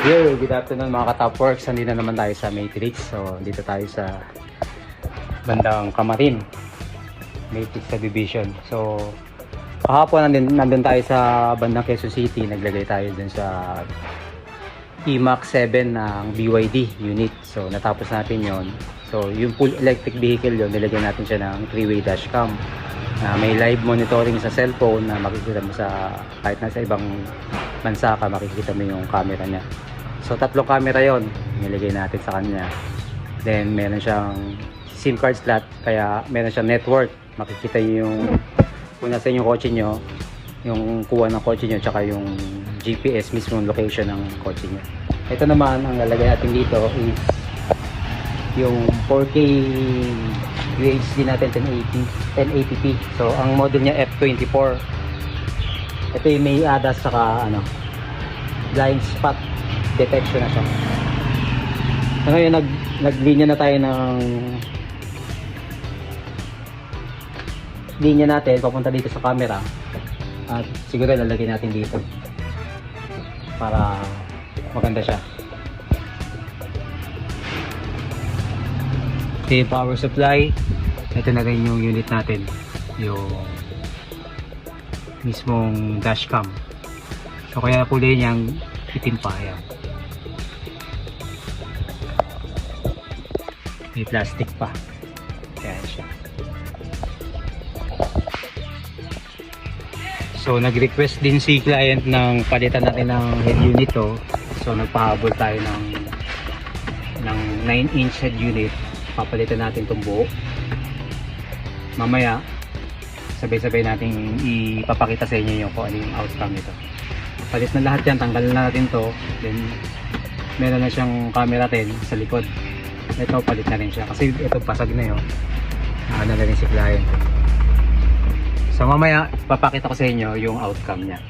Yo, good afternoon mga ka-Topworks. Nandito naman tayo sa Matrix. So, dito tayo sa bandang Kamarin, Matrix Subdivision. So, kahapon nandun tayo sa bandang Quezon City. Naglagay tayo dun sa EMAX 7 ng BYD unit. So, natapos natin yon. So, yung full electric vehicle yon, nilagyan natin siya ng 3-way dashcam. May live monitoring sa cellphone na makikita mo sa kahit nasa ibang bansa ka, makikita mo yung camera niya. So, 3 camera yon nilagay natin sa kanya. Then, meron siyang SIM card slot, kaya meron siyang network. Makikita yung kung nasa yung kotse nyo, yung kuha ng kotse nyo, tsaka yung GPS mismo location ng kotse nyo. Ito naman, ang lalagay natin dito is yung 4K UHD natin 1080p. So, ang model niya F24. Ito yung may ADAS saka blind spot detection na siya. So, ngayon naglinya na tayo ng linya natin papunta dito sa camera, at siguro lalagay natin dito para maganda siya. Okay, power supply. Ito na rin yung unit natin, yung mismong dashcam. So kaya kulay niyang itim pa yan. May plastic pa. Kaya siya. So nag-request din si client ng palitan natin ng head unit to. So nagpahabol tayo ng 9-inch head unit. Papalitan natin itong buo. Mamaya sabay-sabay natin ipapakita sa inyo yung kung ano yung outcome nito. Palit na lahat yan, tanggalin na natin to. Then meron na siyang camera din sa likod. Ito palit na rin siya kasi ito pasag na yun. Na rin si client. So mamaya papakita ko sa inyo yung outcome niya.